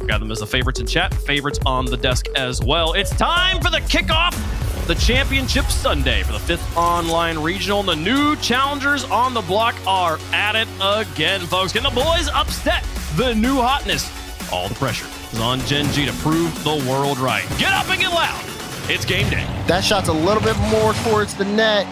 Got them as the favorites in chat, favorites on the desk as well. It's time for the kickoff, the Championship Sunday for the 5th online regional. And the new challengers on the block are at it again, folks. Getting the boys upset. The new hotness. All the pressure is on Gen G to prove the world right. Get up and get loud. It's game day. That shot's a little bit more towards the net.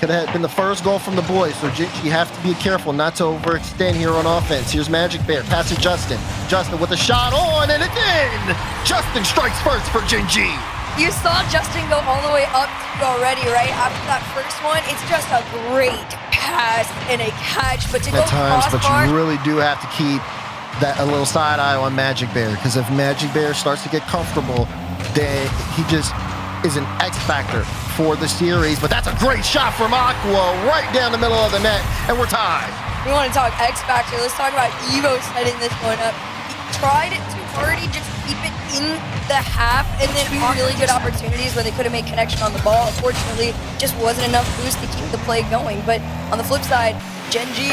Could have been the first goal from the boys, so Gen G have to be careful not to overextend here on offense. Here's Magic Bear, pass to Justin. Justin with a shot on, and it's in! Justin strikes first for Gen G. You saw Justin go all the way up already, right? After that first one, it's just a great pass and a catch, but to go crossbar... But you really do have to keep that a little side eye on Magic Bear, because if Magic Bear starts to get comfortable, then he just is an X factor for the series. But that's a great shot from Aqua right down the middle of the net, and we're tied. We want to talk X factor. Let's talk about Evo setting this one up. He tried to already just keep it in the half, and then really good opportunities where they could have made connection on the ball. Unfortunately, just wasn't enough boost to keep the play going. But on the flip side, Gen G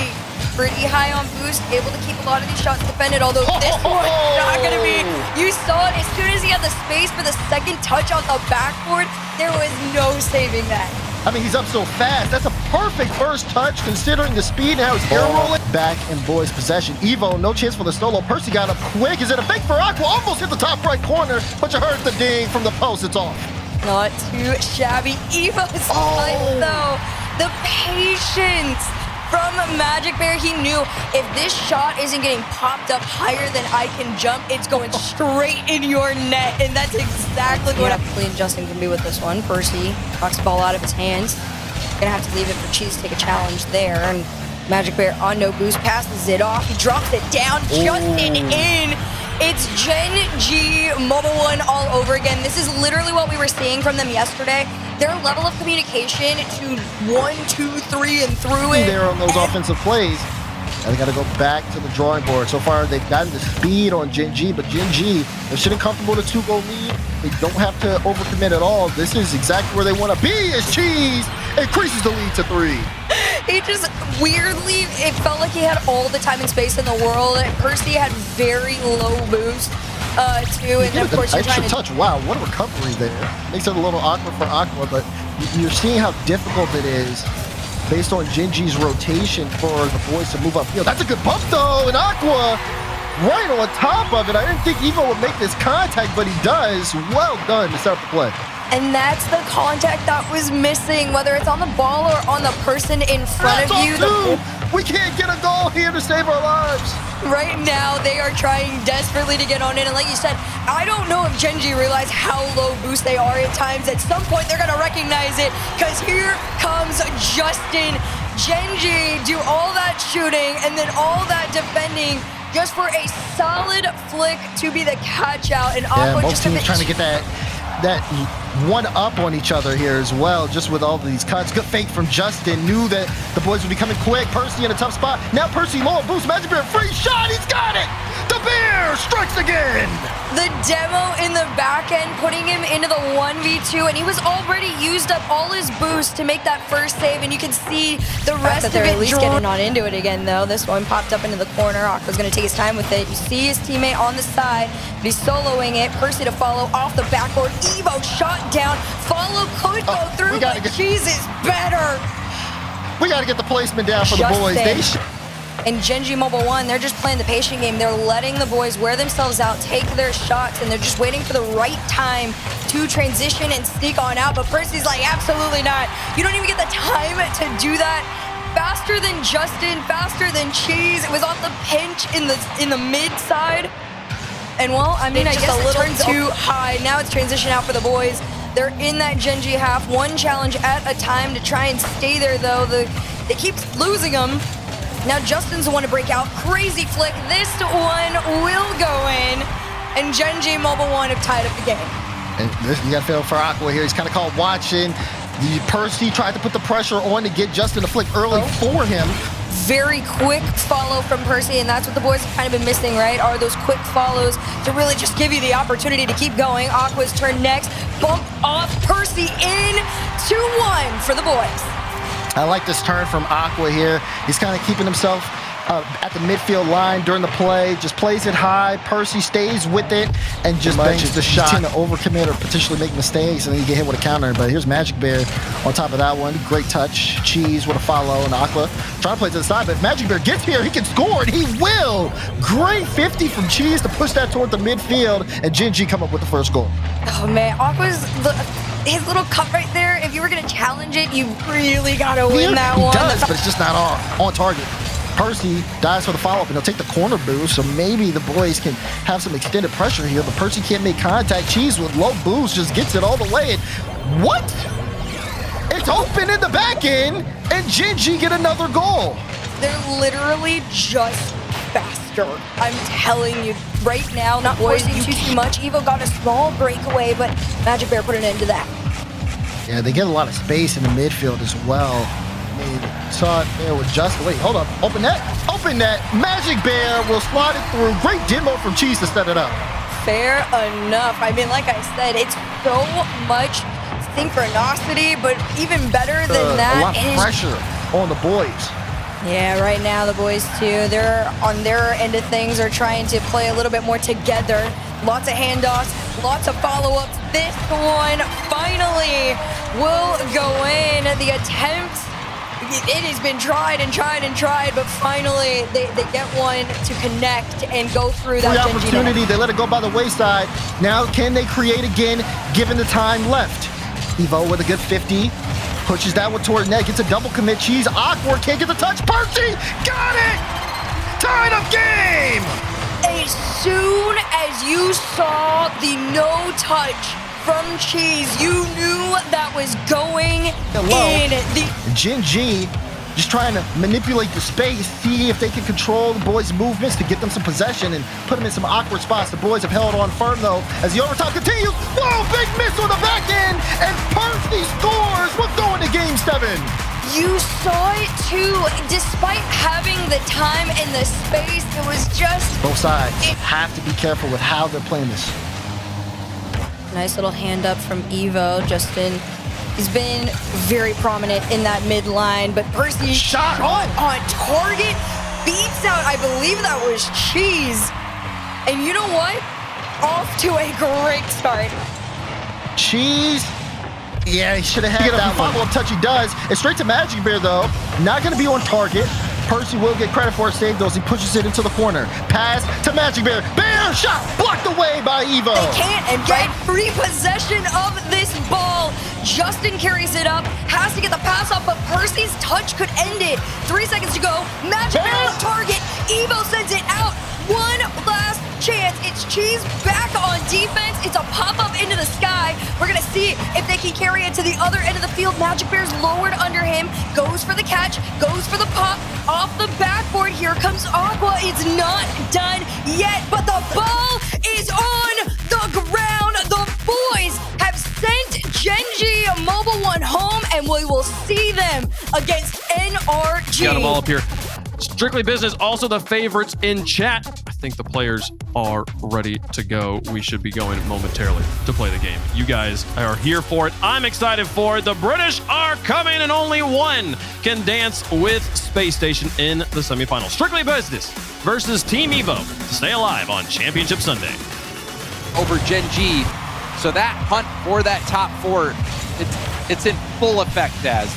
pretty high on boost, able to keep a lot of these shots defended, although this one's not going to be. You saw it as soon as he had the space for the second touch on the backboard, there was no saving that. I mean, he's up so fast. That's a perfect first touch considering the speed and how he's air rolling. Back in boys' possession. Evo, no chance for the solo. Percy got up quick. Is it a fake for Aqua? Almost hit the top right corner, but you heard the ding from the post. It's off. Not too shabby. Evo's though. The patience from Magic Bear. He knew if this shot isn't getting popped up higher than I can jump, it's going straight in your net, and that's exactly what Lee and Justin can do with this one. Percy knocks the ball out of his hands. Gonna have to leave it for Cheese to take a challenge there, and Magic Bear on no boost passes it off. He drops it down, Justin in. It's Gen G Mobile 1 all over again. This is literally what we were seeing from them yesterday. Their level of communication to 1, 2, 3, and through it. There on those offensive plays. Now they got to go back to the drawing board. So far, they've gotten the speed on Gen G, but Gen G, they're sitting comfortable with a 2-goal lead. They don't have to overcommit at all. This is exactly where they want to be as Cheese increases the lead to 3. He just weirdly, it felt like he had all the time and space in the world. Percy had very low boost too, and of course you're trying to touch. Wow, what a recovery there. Makes it a little awkward for Aqua, but you're seeing how difficult it is based on Gen G's rotation for the boys to move upfield. That's a good bump though, and Aqua right on top of it. I didn't think Evo would make this contact, but he does. Well done to start the play. And that's the contact that was missing, whether it's on the ball or on the person in front of you. We can't get a goal here to save our lives. Right now, they are trying desperately to get on in. And like you said, I don't know if Gen G realize how low boost they are at times. At some point, they're going to recognize it, because here comes Justin. Gen G do all that shooting and then all that defending just for a solid flick to be the catch out. And Aqua both teams trying to get that one up on each other here as well, just with all these cuts. Good fake from Justin. Knew that the boys would be coming quick. Percy in a tough spot. Now Percy low boost. Magic Bear free shot. He's got it. The Bear strikes again. The demo in the back end, putting him into the 1v2, and he was already used up all his boost to make that first save, and you can see the rest of it. They're at least getting on into it again, though. This one popped up into the corner. Aqua's going to take his time with it. You see his teammate on the side, but he's soloing it. Percy to follow off the backboard. Evo shot down. Follow could go through, but Cheese is better. We got to get the placement down for the boys. And Gen G Mobile 1, they're just playing the patient game. They're letting the boys wear themselves out, take their shots, and they're just waiting for the right time to transition and sneak on out. But Percy's like, absolutely not. You don't even get the time to do that. Faster than Justin, faster than Cheese. It was off the pinch in the mid side. And well, I mean, I guess it turned too high. Now it's transition out for the boys. They're in that Gen G half, one challenge at a time to try and stay there, though. They keep losing them. Now Justin's the one to break out. Crazy flick. This one will go in. And Gen G Mobile 1 have tied up the game. And you got to feel for Aqua here. He's kind of called watching. Percy tried to put the pressure on to get Justin to flick early for him. Very quick follow from Percy, and that's what the boys have kind of been missing, right? Are those quick follows to really just give you the opportunity to keep going. Aqua's turn next. Bump off Percy in. 2-1 for the boys. I like this turn from Aqua here. He's kind of keeping himself at the midfield line during the play, just plays it high. Percy stays with it and just bangs the shot. Tend to overcommit or potentially make mistakes, and then you get hit with a counter. But here's Magic Bear on top of that one. Great touch. Cheese with a follow, and Aqua trying to play to the side. But if Magic Bear gets here, he can score, and he will. Great 50 from Cheese to push that toward the midfield, and Genji come up with the first goal. Oh man, Aqua's his little cut right there. If you were gonna challenge it, you really gotta win that one. He does, but it's just not on target. Percy dives for the follow-up, and he'll take the corner boost, so maybe the boys can have some extended pressure here, but Percy can't make contact. Cheese with low boost just gets it all the way. And what? It's open in the back end, and Genji get another goal. They're literally just faster. I'm telling you right now, not forcing too much. Evo got a small breakaway, but Magic Bear put an end to that. Yeah, they get a lot of space in the midfield as well. Saw it there with Justin. Wait, hold up. Open net. Open net. Magic Bear will slide it through. Great demo from Cheese to set it up. Fair enough. I mean, like I said, it's so much synchronicity, but even better than that, a lot of pressure on the boys. Yeah, right now the boys too, they're on their end of things, are trying to play a little bit more together. Lots of handoffs, lots of follow-ups. This one finally will go in. The attempt, it has been tried and tried and tried, but finally they get one to connect and go through that opportunity. They let it go by the wayside. Now can they create again, given the time left? Evo with a good 50. Pushes that one toward net, gets a double commit. Cheese, awkward, can't get the touch. Percy, got it! Tied up game! As soon as you saw the no touch from Cheese, you knew that was going in. Genji just trying to manipulate the space, see if they can control the boys' movements to get them some possession and put them in some awkward spots. The boys have held on firm, though, as the overtime continues. Whoa, big miss on the back end, and Percy scores. We're going to Game 7. You saw it, too. Despite having the time and the space, it was just... Both sides have to be careful with how they're playing this. Nice little hand up from Evo. Justin, he's been very prominent in that midline, but Percy shot on target, beats out, I believe that was Cheese. And you know what? Off to a great start. Cheese, yeah, he should have had that follow-up touch. He does. It's straight to Magic Bear, though. Not going to be on target. Percy will get credit for a save, though, as he pushes it into the corner. Pass to Magic Bear. Bear shot blocked away by Evo. They can't and get free possession of this ball. Justin carries it up, has to get the pass off, but Percy's touch could end it. 3 seconds to go. Magic Bear on target. Evo sends it out. One last chance. It's Cheese back on defense. It's a pop-up into the sky. We're going to see if they can carry it to the other end of the field. Magic Bear's lowered under him. Goes for the catch. Goes for the pop. Off the backboard. Here comes Aqua. It's not done yet, but the ball is on the ground. The boys have sent Genji Mobile 1 home, and we will see them against NRG. Got them all up here. Strictly Business, also the favorites in chat. I think the players are ready to go. We should be going momentarily to play the game. You guys are here for it. I'm excited for it. The British are coming, and only one can dance with Space Station in the semifinals. Strictly Business versus Team Evo to stay alive on Championship Sunday. Over Genji. So that hunt for that top four, it's in full effect, Daz.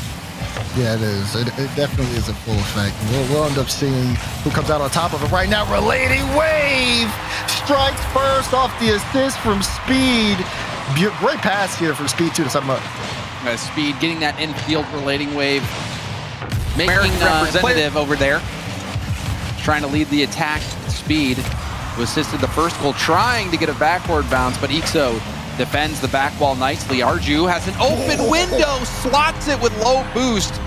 Yeah, it is. It definitely is in full effect. We'll end up seeing who comes out on top of it right now. Relating Wave strikes first off the assist from Speed. Great pass here from Speed, too, to set him up. Speed getting that infield relating wave. Making representative over there. Trying to lead the attack. Speed, who assisted the first goal, trying to get a backward bounce, but Ixo defends the back wall nicely. Arju has an open window, slots it with low boost.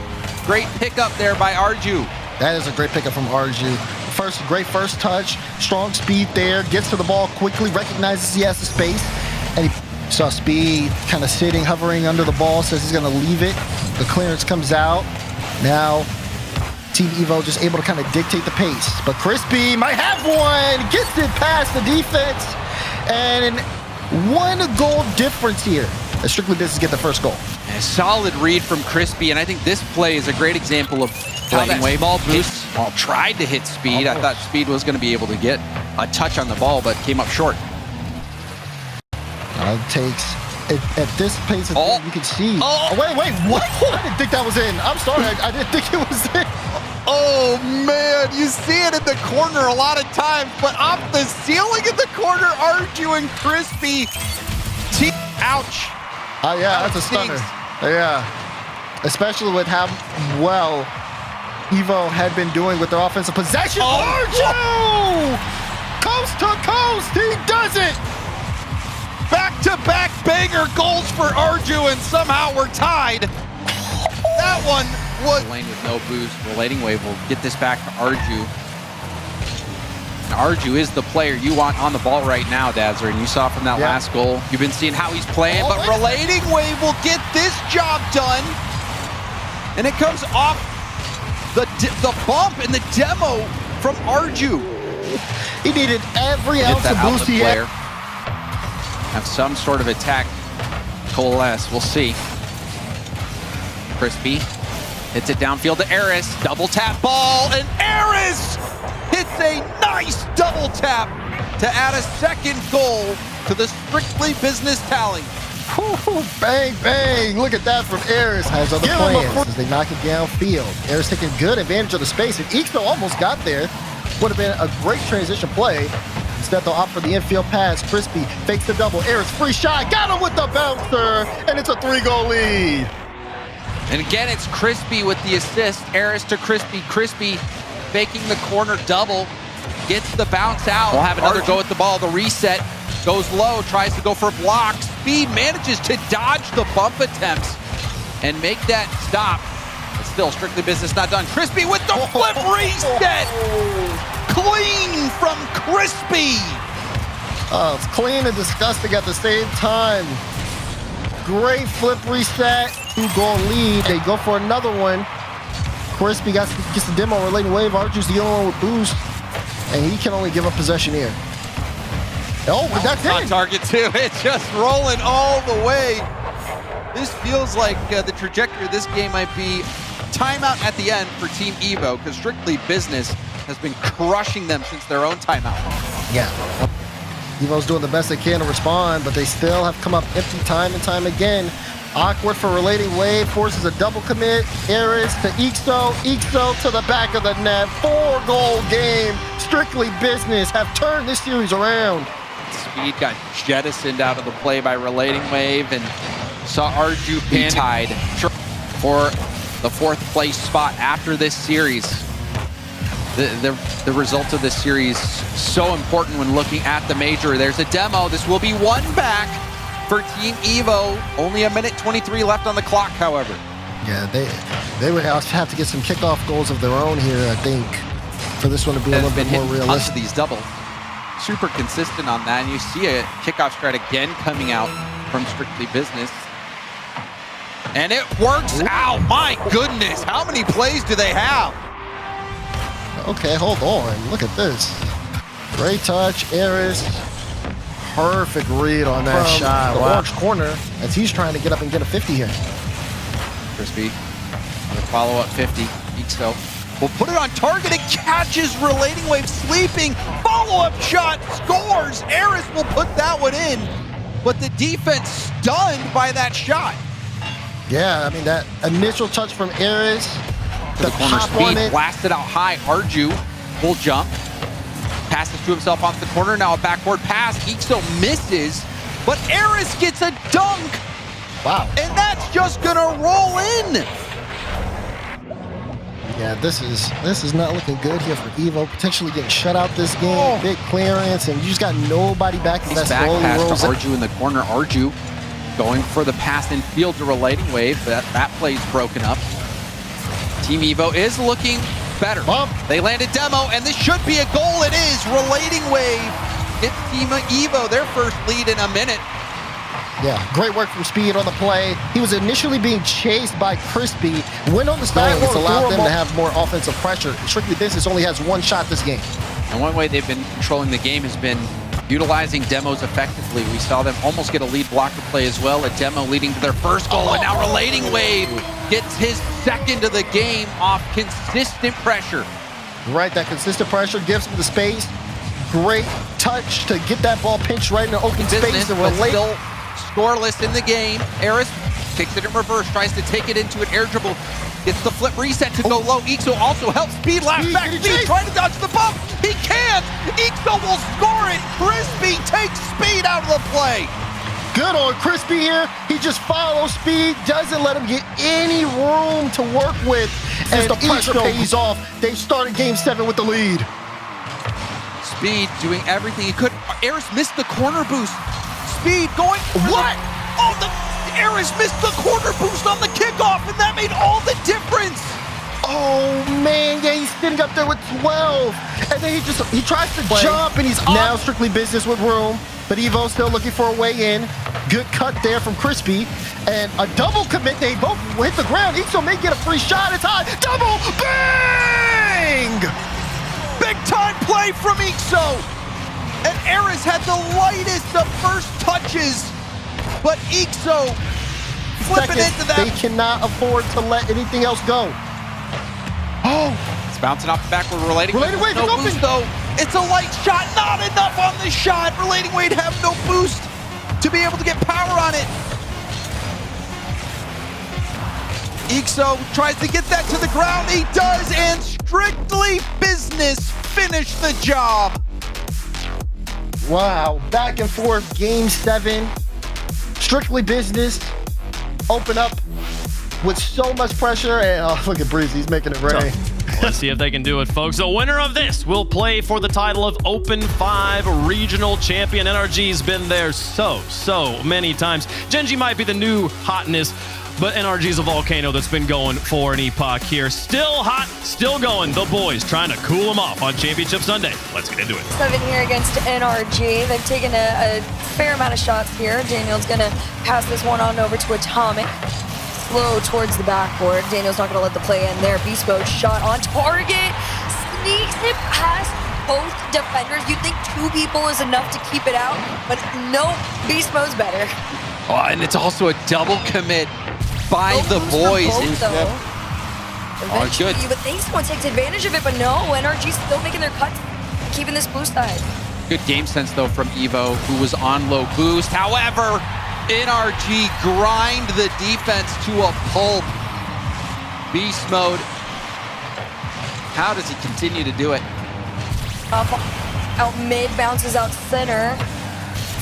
Great pickup there by Arju. That is a great pickup from Arju. Great first touch, strong speed there, gets to the ball quickly, recognizes he has the space, and he saw Speed kind of sitting, hovering under the ball, says he's gonna leave it. The clearance comes out. Now, Team Evo just able to kind of dictate the pace, but Crispy might have one, gets it past the defense, and one goal difference here as Strictly Business get the first goal. A solid read from Crispy, and I think this play is a great example of how that small boost Well, tried to hit Speed. I thought Speed was going to be able to get a touch on the ball, but came up short. It takes, at this pace, you can see. Oh. Wait, what? I didn't think that was in. I'm sorry, I didn't think it was in. Oh, man, you see it in the corner a lot of times, but off the ceiling in the corner, Arju and Crispy. Ouch. Oh, yeah, that's a stunner. Yeah, especially with how well Evo had been doing with their offensive possession. Arju! Coast to coast, he does it! Back-to-back banger goals for Arju, and somehow we're tied. That one was... Lane with no boost. Relating Wave will get this back to Arju. And Arju is the player you want on the ball right now, Dazzer, and you saw from that last goal. You've been seeing how he's playing, but Relating Wave will get this job done. And it comes off the bump in the demo from Arju. He needed every ounce of boost he had. Have some sort of attack coalesce. We'll see. Crispy hits it downfield to Eris. Double tap ball, and Eris hits a nice double tap to add a second goal to the Strictly Business tally. Ooh, bang, bang. Look at that from Eris. Has other plans as they knock it downfield. Eris taking good advantage of the space, and Ixo almost got there. Would have been a great transition play. Instead, they'll opt for the infield pass. Crispy fakes the double. Eris free shot. Got him with the bouncer, and it's a 3-goal lead. And again, it's Crispy with the assist. Eris to Crispy. Crispy faking the corner double. Gets the bounce out. We'll have another go at the ball. The reset goes low. Tries to go for blocks. Speed manages to dodge the bump attempts and make that stop. But still, Strictly Business not done. Crispy with the flip reset. Clean from Crispy. Oh, it's clean and disgusting at the same time. Great flip reset. 2-goal lead. They go for another one. Crispy gets the demo Relating Wave. Arju's the only one with boost. And he can only give up possession here. Oh, that's on target too. It's just rolling all the way. This feels like the trajectory of this game might be timeout at the end for Team Evo, because Strictly Business has been crushing them since their own timeout. Yeah. Evo's doing the best they can to respond, but they still have come up empty time and time again. Awkward for Relating Wave, forces a double commit. Eris to Ixo, Ixo to the back of the net. 4-goal game. Strictly Business have turned this series around. Speed got jettisoned out of the play by Relating Wave, and saw Arju be tied for the 4th place spot after this series. The result of this series so important when looking at the major. There's a demo. This will be one back for Team Evo. Only a minute 23 left on the clock, however. Yeah, they would have to get some kickoff goals of their own here, I think, for this one to be a little bit more realistic. These double. Super consistent on that, and you see a kickoff strat again coming out from Strictly Business. And it works out. My goodness, how many plays do they have? Okay, hold on. Look at this. Great touch, Eris. Perfect read on that shot. The orange corner as he's trying to get up and get a 50 here. Crispy, the follow-up 50. Ixo will put it on target. It catches Relating Wave sleeping. Follow-up shot scores. Eris will put that one in, but the defense stunned by that shot. Yeah, I mean, that initial touch from Eris, the corner pop on it. Blasted out high. Arju will jump. Passes to himself off the corner. Now a backward pass. Ixo misses, but Eris gets a dunk. Wow. And that's just gonna roll in. Yeah, this is not looking good here for Evo. Potentially getting shut out this game. Big clearance, and you just got nobody back. Back pass to Arju in the corner. Arju going for the pass in field to Relating Wave. That play's broken up. Team Evo is looking better. Bump. They landed demo, and this should be a goal. It is. Relating Wave gives Team Evo their first lead in a minute. Yeah, great work from Speed on the play. He was initially being chased by Crispy. Went on the sideline, it's allowed them to have more offensive pressure. Strictly Business only has one shot this game. And one way they've been controlling the game has been utilizing demos effectively. We saw them almost get a lead blocker play as well. A demo leading to their first goal, and now Relating Wave gets his second of the game off consistent pressure. Right, that consistent pressure gives him the space. Great touch to get that ball pinched right in the open space and but relate. still scoreless in the game. Eris kicks it in reverse, tries to take it into an air dribble. Gets the flip reset to go low. Ixo also helps Speed laugh back. Speed trying to dodge the bump. He can't. Ixo will score it. Crispy takes Speed out of the play. Good on Crispy here. He just follows Speed, doesn't let him get any room to work with. And the pressure pays off. They started game 7 with the lead. Speed doing everything he could. Eris missed the corner boost. Speed going for what? Eris missed the corner boost on the kickoff, and that made all the difference. Oh man, yeah, he's sitting up there with 12. And then he tries to jump, and he's now strictly business with room. But Evo's still looking for a way in. Good cut there from Crispy. And a double commit, they both hit the ground. Ixo may get a free shot, it's high. Double, bang! Big time play from Ixo. And Eris had the lightest of first touches, but Ixo flipping into that. They cannot afford to let anything else go. Oh! It's bouncing off the backward. Relating Wave, no boost though. It's a light shot, not enough on the shot. Relating Wade have no boost to be able to get power on it. Ixo tries to get that to the ground. He does, and strictly business finish the job. Wow, back and forth, game 7. Strictly business. Open up with so much pressure. And look at Breezy, he's making it rain. Let's see if they can do it, folks. The winner of this will play for the title of Open 5 Regional Champion. NRG's been there so many times. Genji might be the new hotness, but NRG's a volcano that's been going for an epoch here. Still hot, still going. The boys trying to cool them off on Championship Sunday. Let's get into it. 7 here against NRG. They've taken a fair amount of shots here. Daniel's going to pass this one on over to Atomic. Slow towards the backboard. Daniel's not going to let the play end there. Beast Mode shot on target. Sneaks it past both defenders. You'd think 2 people is enough to keep it out, but no, Beast Mode's better. Oh, and it's also a double commit by the boys. Eventually, you would think someone takes advantage of it, but no, NRG's still making their cuts, keeping this blue side. Good game sense, though, from Evo, who was on low boost. However, NRG grind the defense to a pulp. Beast Mode. How does he continue to do it? Out mid, bounces out center.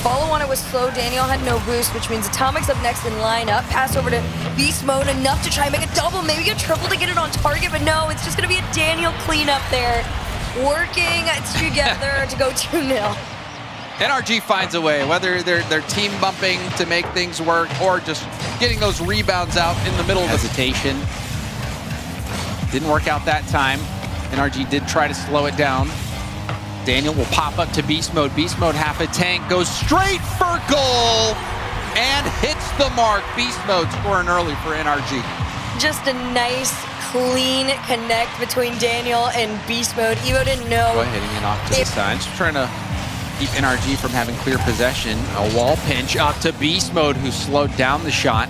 Follow on it was slow. Daniel had no boost, which means Atomic's up next in lineup. Pass over to Beast Mode, enough to try and make a double, maybe a triple to get it on target, but no, it's just going to be a Daniel cleanup there. Working together to go 2-0. NRG finds a way, whether they're team bumping to make things work or just getting those rebounds out in the middle of hesitation. Didn't work out that time. NRG did try to slow it down. Daniel will pop up to Beast Mode. Beast Mode half a tank, goes straight for goal and hits the mark. Beast Mode scoring early for NRG. Just a nice, clean connect between Daniel and Beast Mode. Evo didn't know. Go ahead and get off to the side. Just trying to keep NRG from having clear possession. A wall pinch up to Beast Mode, who slowed down the shot.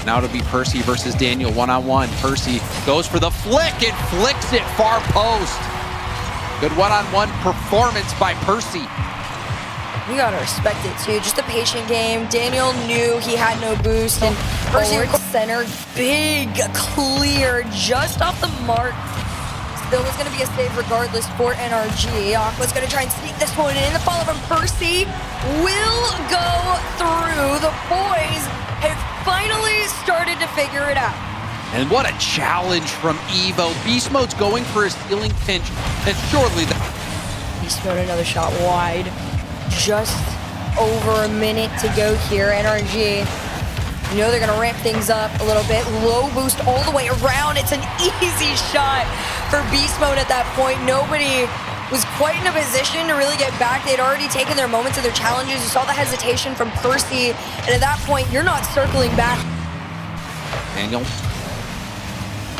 Now it'll be Percy versus Daniel one-on-one. Percy goes for the flick and flicks it far post. Good one-on-one performance by Percy. You gotta respect it too. Just a patient game. Daniel knew he had no boost, and Percy center, big, clear, just off the mark. Still was gonna be a save regardless for NRG. Aqua's gonna try and sneak this one in. The follow from Percy will go through. The boys have finally started to figure it out. And what a challenge from Evo. Beast Mode's going for a stealing pinch, and shortly Beast Mode another shot wide. Just over a minute to go here. NRG, you know they're gonna ramp things up a little bit. Low boost all the way around. It's an easy shot for Beast Mode at that point. Nobody was quite in a position to really get back. They'd already taken their moments of their challenges. You saw the hesitation from Percy, and at that point, you're not circling back. Daniel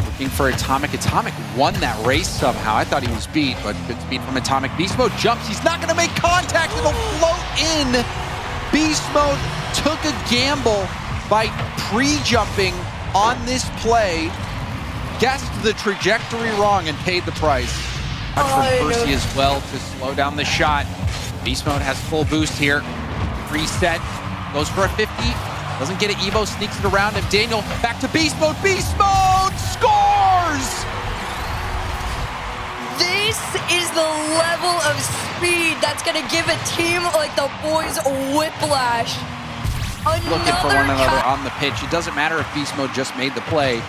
looking for Atomic. Atomic won that race somehow. I thought he was beat, but good speed from Atomic. Beast Mode jumps. He's not going to make contact. It'll float in. Beast Mode took a gamble by pre-jumping on this play, guessed the trajectory wrong, and paid the price. From Percy as well to slow down the shot. Beast Mode has full boost here. Reset, goes for a 50. Doesn't get it, Evo sneaks it around, and Daniel back to Beast Mode. Beast Mode scores! This is the level of speed that's gonna give a team like the boys a whiplash. Looking for one another on the pitch. It doesn't matter if Beast Mode just made the play.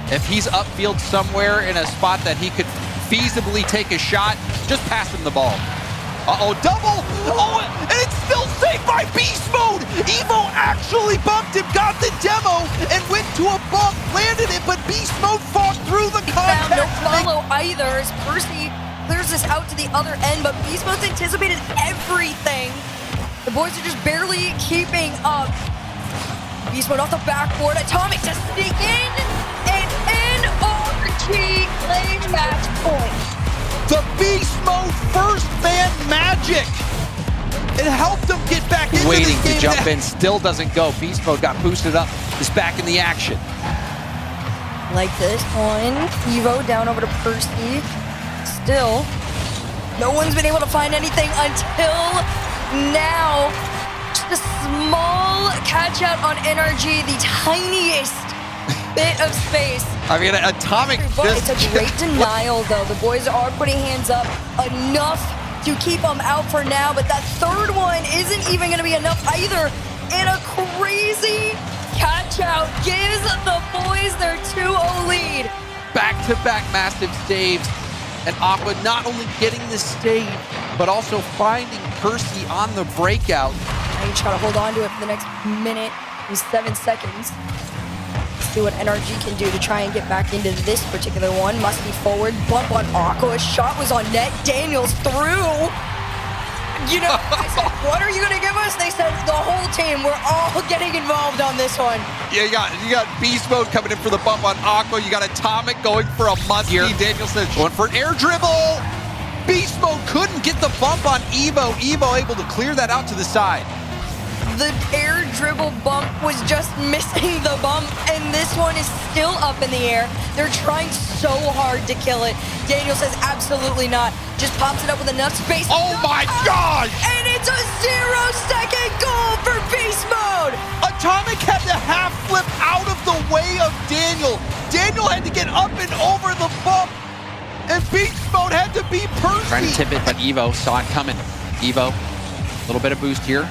If he's upfield somewhere in a spot that he could feasibly take a shot, just pass him the ball. Uh-oh, double! Oh, and it's still saved by Beast Mode! Evo actually bumped him, got the demo, and went to a bump, landed it, but Beast Mode fought through the contact. No follow either as Percy clears this out to the other end, but Beast Mode's anticipated everything. The boys are just barely keeping up. Beast Mode off the backboard, Atomic to sneak in, and NRG claim match point. The Beast Mode first man magic. It helped him get back into Waiting this game. to jump in, still doesn't go. Beast Mode got boosted up, is back in the action. Like this one, Evo down over to Percy. Still, no one's been able to find anything until now. Just a small catch out on NRG, the tiniest bit of space. I mean, Atomic It's a great denial, though. The boys are putting hands up enough to keep them out for now, but that third one isn't even going to be enough either. And a crazy catch-out gives the boys their 2-0 lead. Back-to-back massive saves, and Aqua not only getting the save, but also finding Percy on the breakout. Now you try to hold on to it for the next minute and 7 seconds. See what NRG can do to try and get back into this particular one. Must be forward, bump on Aqua. Shot was on net. Daniels through. You know, I said, what are you going to give us? They said the whole team. We're all getting involved on this one. Yeah, you got Beast Mode coming in for the bump on Aqua. You got Atomic going for a muskie. Danielson Going for an air dribble. Beast Mode couldn't get the bump on Evo. Evo able to clear that out to the side. The air dribble bump was just missing the bump, and this one is still up in the air. They're trying so hard to kill it. Daniel says absolutely not. Just pops it up with enough space. Oh my gosh! And it's a 0-second goal for Beast Mode! Atomic had to half flip out of the way of Daniel. Daniel had to get up and over the bump, and Beast Mode had to be Percy. trying to tip it, but Evo saw it coming. Evo, a little bit of boost here.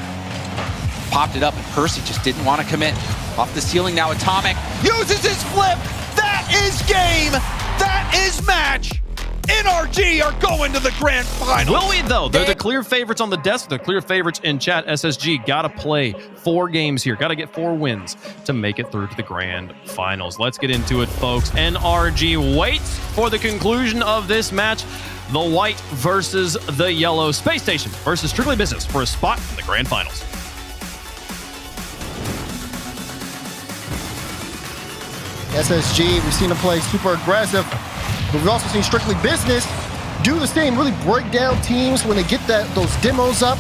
Popped it up, and Percy just didn't want to commit. Off the ceiling now, Atomic Uses his flip. That is game. That is match. NRG are going to the grand final. Will we, though? They're the clear favorites on the desk. They're clear favorites in chat. SSG got to play 4 games here. Got to get 4 wins to make it through to the grand finals. Let's get into it, folks. NRG waits for the conclusion of this match. The white versus the yellow. Space Station versus Strictly Business for a spot in the grand finals. SSG, we've seen them play super aggressive, but we've also seen Strictly Business do the same, really break down teams when they get those demos up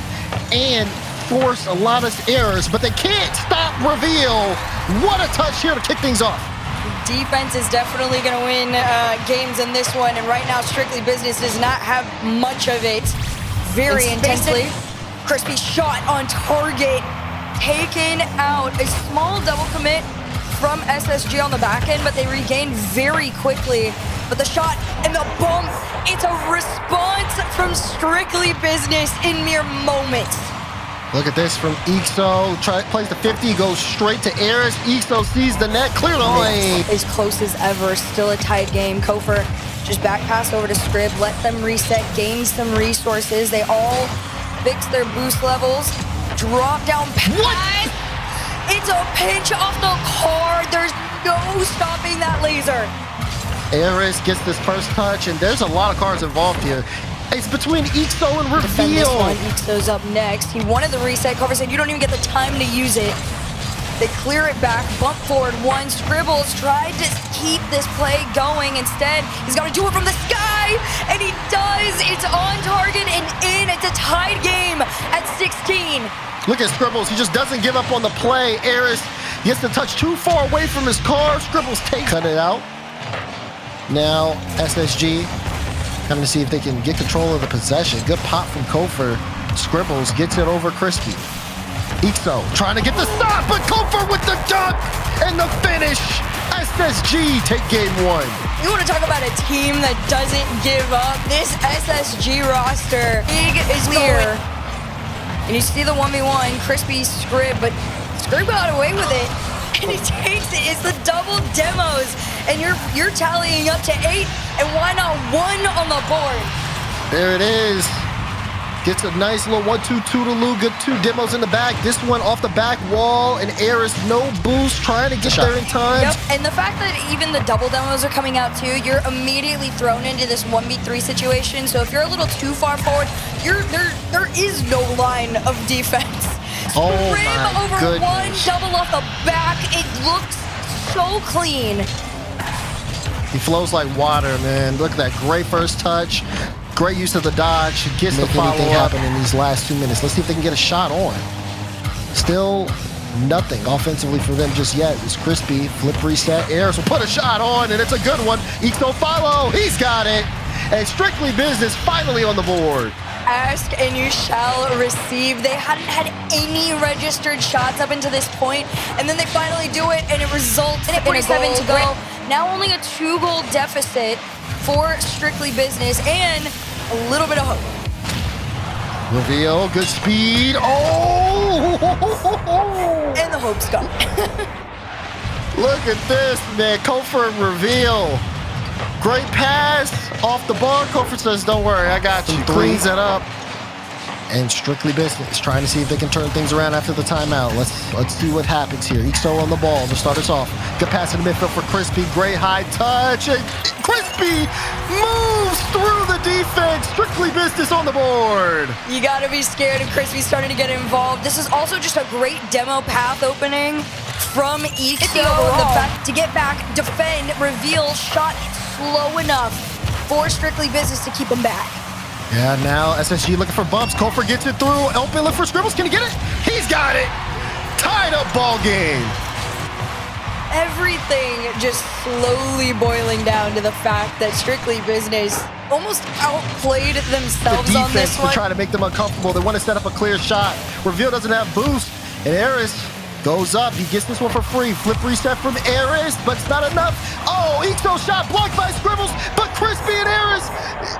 and force a lot of errors, but they can't stop Reveal. What a touch here to kick things off. Defense is definitely going to win games in this one, and right now Strictly Business does not have much of it. Very intensely. Crispy shot on target, taken out. A small double commit from SSG on the back end, but they regained very quickly. But the shot and the bump, it's a response from Strictly Business in mere moments. Look at this from Ixo, plays the 50, goes straight to Eris. Ixo sees the net, clear the lane. As close as ever, still a tight game. Kofor just back pass over to Scrib, let them reset, gain some resources. They all fix their boost levels, drop down pass. It's a pinch off the card. There's no stopping that laser. Eris gets this first touch, and there's a lot of cards involved here. It's between Ixo and Reveal. Ixo's up next. He wanted the reset. Kofor said, you don't even get the time to use it. They clear it back, bump forward one. Scribbles tried to keep this play going. Instead, he's got to do it from the sky, and he does. It's on target and in. It's a tied game at 16. Look at Scribbles, he just doesn't give up on the play. Eris gets the touch too far away from his car. Scribbles cut it out. Now SSG Trying to see if they can get control of the possession. Good pop from Kofor. Scribbles gets it over Crispy. Ixo trying to get the stop, but Kofor with the dunk and the finish. SSG take game 1. You want to talk about a team that doesn't give up? This SSG roster is clear. And you see the 1v1, Crispy Scrib, but Scrib got away with it. And he takes it. It's the double demos. And you're tallying up to 8. And why not 1 on the board? There it is. Gets a nice little 1-2 to good 2 demos in the back. This one off the back wall, and Aris no boost, trying to get there in time. Yep, and the fact that even the double demos are coming out too, you're immediately thrown into this 1v3 situation. So if you're a little too far forward, there is no line of defense. Oh Rim my over goodness. 1, double off the back. It looks so clean. He flows like water, man. Look at that great first touch. Great use of the dodge. Gets the follow-up happen in these last 2 minutes. Let's see if they can get a shot on. Still nothing offensively for them just yet. It's Crispy. Flip reset. Ayers will put a shot on, and it's a good one. Ixo follow. He's got it. And Strictly Business finally on the board. Ask and you shall receive. They hadn't had any registered shots up until this point, and then they finally do it, and it results in a 47 to go. Now only a 2-goal deficit for Strictly Business, and a little bit of hope. Reveal, good speed. Oh! And the hope's gone. Look at this, man. Kofor reveal. Great pass off the bar. Kofor says, don't worry, I got you. Cleans it up. And Strictly Business trying to see if they can turn things around after the timeout. Let's see what happens here. Ixo on the ball to start us off. Good pass in the midfield for Crispy. Great high touch. And Crispy moves through the defense. Strictly Business on the board. You gotta be scared of Crispy starting to get involved. This is also just a great demo path opening from Ixo. The fact to get back, defend, reveal, shot slow enough for Strictly Business to keep him back. Yeah, now SSG looking for bumps. Kofor gets it through. Open look for Scribbles. Can he get it? He's got it. Tied up ball game. Everything just slowly boiling down to the fact that Strictly Business almost outplayed themselves on this one. To try to make them uncomfortable. They want to set up a clear shot. Reveal doesn't have boost. And Aris goes up. He gets this one for free. Flip reset from Aris, but it's not enough. Oh, Ixo shot blocked by Scribbles, but Crispy and Aris,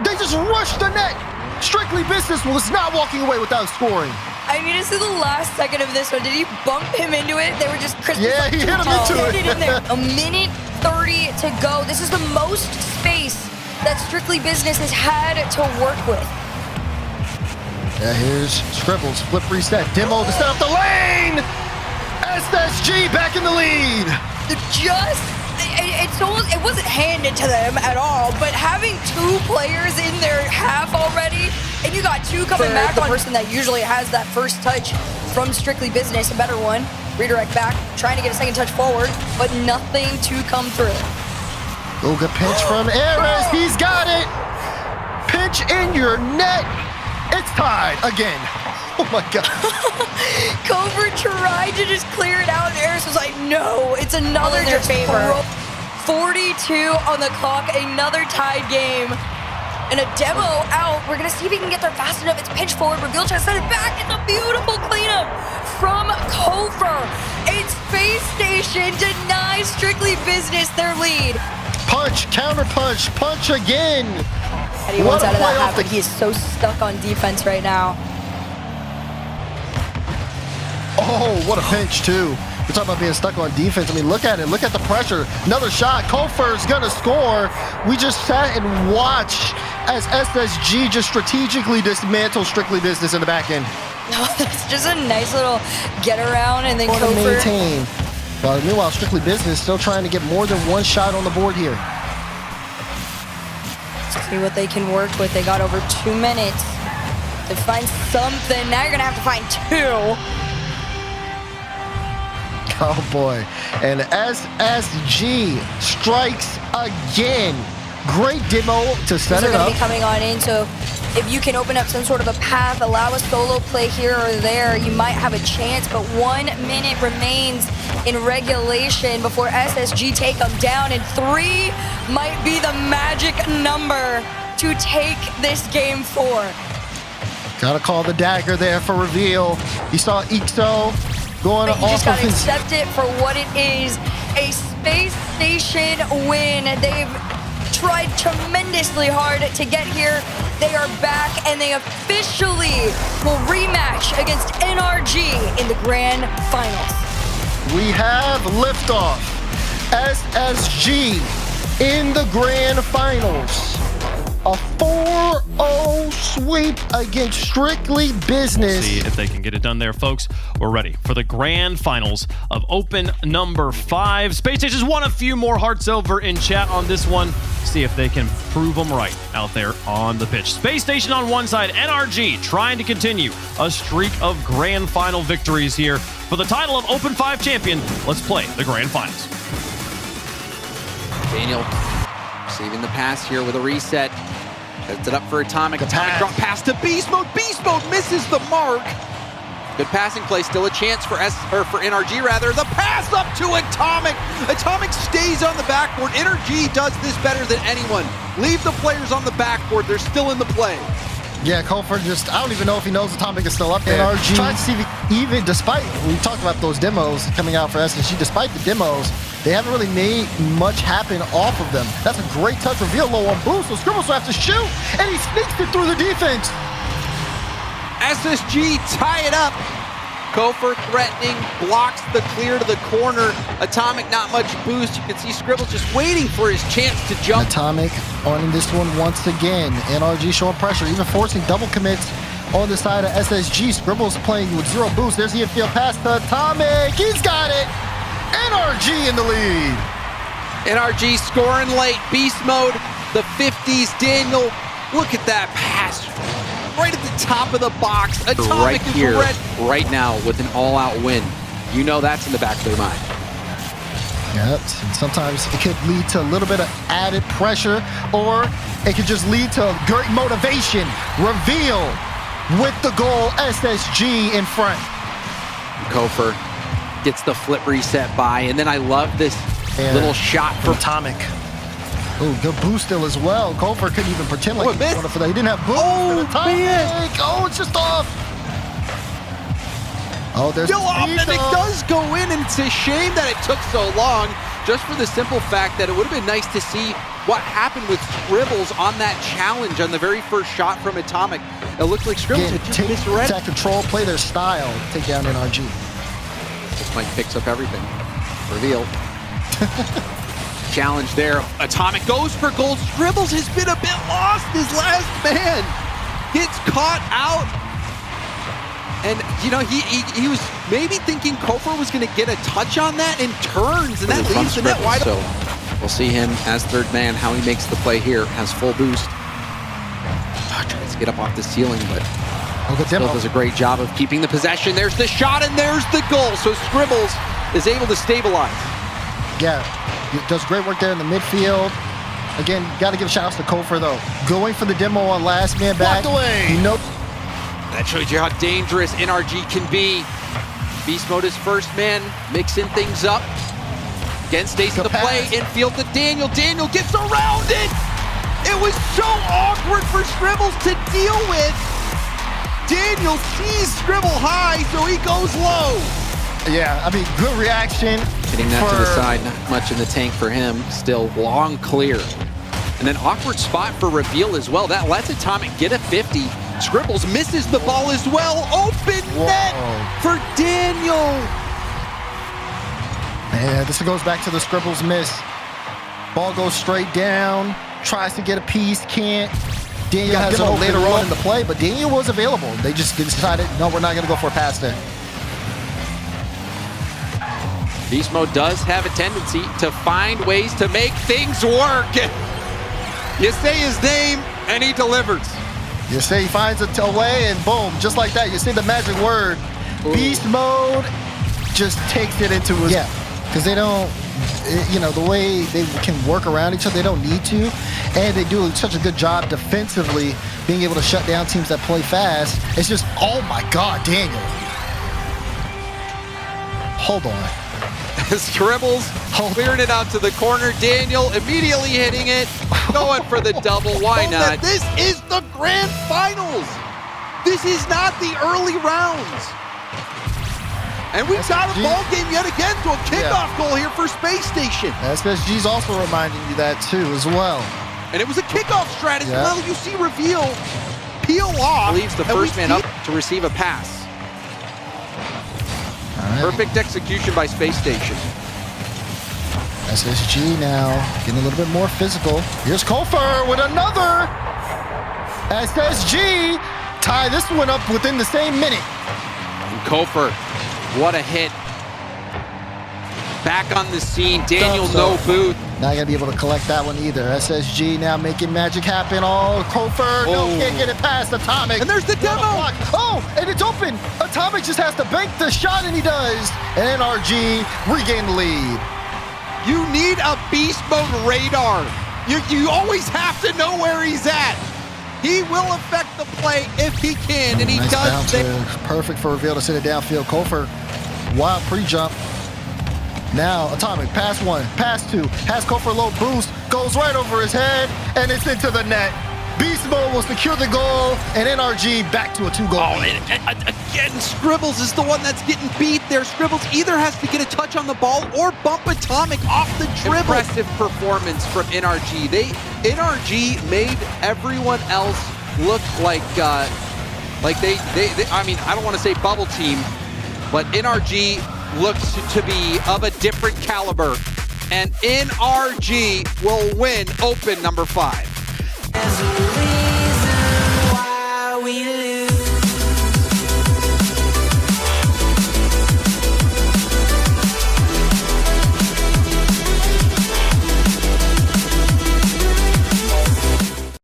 they just rushed the net. Strictly Business was not walking away without scoring. I mean, this is the last second of this one. Did he bump him into it? They were just Crispy. Yeah, he hit him into it. In there. A minute 30 to go. This is the most space that Strictly Business has had to work with. Yeah, here's Scribbles. Flip reset. Demo to set up the lane. SSG back in the lead. It wasn't handed to them at all, but having 2 players in their half already, and you got 2 coming back, the person that usually has that first touch from Strictly Business, a better one, redirect back, trying to get a second touch forward, but nothing to come through. Oh, good pinch from Aris. He's got it. Pinch in your net. It's tied again. Oh my God. Kofor tried to just clear it out, and Aris was like, no, it's another just favor. 42 on the clock, another tied game. And a demo out. We're gonna see if he can get there fast enough. It's pitch forward, Reveal tries to send it back. It's a beautiful cleanup from Kofor. It's Space Station denies Strictly Business their lead. Punch, counter punch, punch again. And he wants out of that half, but he is so stuck on defense right now. Oh, what a pinch, too. We're talking about being stuck on defense. I mean, look at it. Look at the pressure. Another shot. Kofor's going to score. We just sat and watched as SSG just strategically dismantled Strictly Business in the back end. No, that's just a nice little get around, and then Kofor Kofor maintain. Well, meanwhile, Strictly Business still trying to get more than 1 shot on the board here. Let's see what they can work with. They got over 2 minutes to find something. Now you're going to have to find 2. Oh boy, and SSG strikes again. Great demo to set it up. These are going to be coming on in, so if you can open up some sort of a path, allow a solo play here or there, you might have a chance, but 1 minute remains in regulation before SSG take them down, and 3 might be the magic number to take this game 4. Gotta call the dagger there for reveal. You saw Ixo going You off just of gotta his... accept it for what it is. A space station win. They've tried tremendously hard to get here. They are back, and they officially will rematch against NRG in the grand finals. We have liftoff. SSG in the grand finals. A 4-0 sweep against Strictly Business. See if they can get it done there, folks. We're ready for the grand finals of Open number 5. Space Station's won a few more hearts over in chat on this one. See if they can prove them right out there on the pitch. Space Station on one side, NRG trying to continue a streak of grand final victories here. For the title of Open 5 champion, let's play the grand finals. Daniel receiving the pass here with a reset. Sets it up for Atomic. Atomic drop pass to Beast Mode. Beast Mode misses the mark. Good passing play. Still a chance for NRG rather. The pass up to Atomic. Atomic stays on the backboard. NRG does this better than anyone. Leave the players on the backboard. They're still in the play. Yeah, Colford just, I don't even know if he knows Atomic is still up there. NRG trying to see if he, even despite, we talked about those demos coming out for SSG, despite the demos, they haven't really made much happen off of them. That's a great touch reveal low on boost, so Scribbles will have to shoot, and he sneaks it through the defense. SSG tie it up. Kofor threatening, blocks the clear to the corner. Atomic not much boost. You can see Scribbles just waiting for his chance to jump. Atomic on this one once again. NRG showing pressure, even forcing double commits on the side of SSG. Scribbles playing with 0 boost. There's the infield pass to Atomic. He's got it. NRG in the lead. NRG scoring late. Beast Mode, the 50s. Daniel, look at that pass. Right at the top of the box. Atomic right is here, red. right now, with an all-out win. You know that's in the back of their mind. Yep, and sometimes it could lead to a little bit of added pressure, or it could just lead to great motivation. Reveal with the goal, SSG in front. Kofor gets the flip reset by, and then I love this little shot from Atomic. Oh, good boost still as well. Kofor couldn't even pretend like he was going for that. He didn't have boost. Oh, man. Oh, it's just off. Oh, there's Still off, speed, and it though. does go in, and it's a shame that it took so long, just for the simple fact that it would have been nice to see what happened with Scribbles on that challenge on the very first shot from Atomic. It looked like Scribbles Again, had just misread. attack control, play their style, take down NRG. This might fix up everything. Reveal. Challenge there. Atomic goes for gold. Scribbles has been a bit lost. His last man gets caught out. And, you know, he was maybe thinking Kofor was going to get a touch on that and turns, and that leaves the net wide open. So we'll see him as third man, how he makes the play here. Has full boost. Tries to get up off the ceiling, but still does a great job of keeping the possession. There's the shot, and there's the goal. So Scribbles is able to stabilize. Yeah, he does great work there in the midfield. Again, got to give shout outs to Kofor, though. Going for the demo on last man back. Blocked away. You know, That shows you how dangerous NRG can be. Beast Mode is first man, mixing things up. Again, stays in the play, infield to Daniel. Daniel gets around it. It was so awkward for Scribbles to deal with. Daniel sees Scribble high, so he goes low. yeah, I mean, good reaction. Hitting that to the side, not much in the tank for him. Still long clear. And an awkward spot for Reveal as well. That lets Atomic get a 50. Scribbles misses the ball as well. Open net for Daniel. Yeah, this goes back to the Scribbles miss. Ball goes straight down, tries to get a piece, can't. Daniel has a later on in the play, but Daniel was available. They just decided, no, we're not going to go for a pass there. Beast Mode does have a tendency to find ways to make things work. You say his name, and he delivers. You say he finds a way, and boom, just like that, you say the magic word. Ooh. Beast Mode just takes it into his... Yeah, because they don't, you know, the way they can work around each other, they don't need to. And they do such a good job defensively, being able to shut down teams that play fast. It's just, oh my God, Daniel. Hold on. Scribbles clearing it out to the corner. Daniel immediately hitting it, going for the double. Why not? This is the grand finals. This is not the early rounds. And we've got a ball game yet again to a kickoff goal here for Space Station. SSG's also reminding you that too as well. And it was a kickoff strategy. Well, you see reveal, peel off. Leaves the first man up to receive a pass. Perfect execution by Space Station. SSG now getting a little bit more physical. Here's Kofer with another. SSG tie this one up within the same minute. And Kofer, what a hit. Back on the scene, Daniel no boot. Not gonna be able to collect that one either. SSG now making magic happen. Oh, Kofer, no, can't get it past Atomic. And there's the demo. Oh, and it's open. Atomic just has to bank the shot, and he does. And NRG regain the lead. You need a beast mode radar. You always have to know where he's at. He will affect the play if he can, and he nice does. Perfect for Reveal to sit it downfield. Kofer, wild pre-jump. Now, Atomic, pass one, pass two, has Kofer low boost, goes right over his head, and it's into the net. Beast Mode will secure the goal, and NRG back to a 2-goal. Oh, and again, Scribbles is the one that's getting beat there. Scribbles either has to get a touch on the ball or bump Atomic off the dribble. Impressive performance from NRG. NRG made everyone else look like they I mean, I don't want to say bubble team, but NRG looks to be of a different caliber, and NRG will win Open number 5.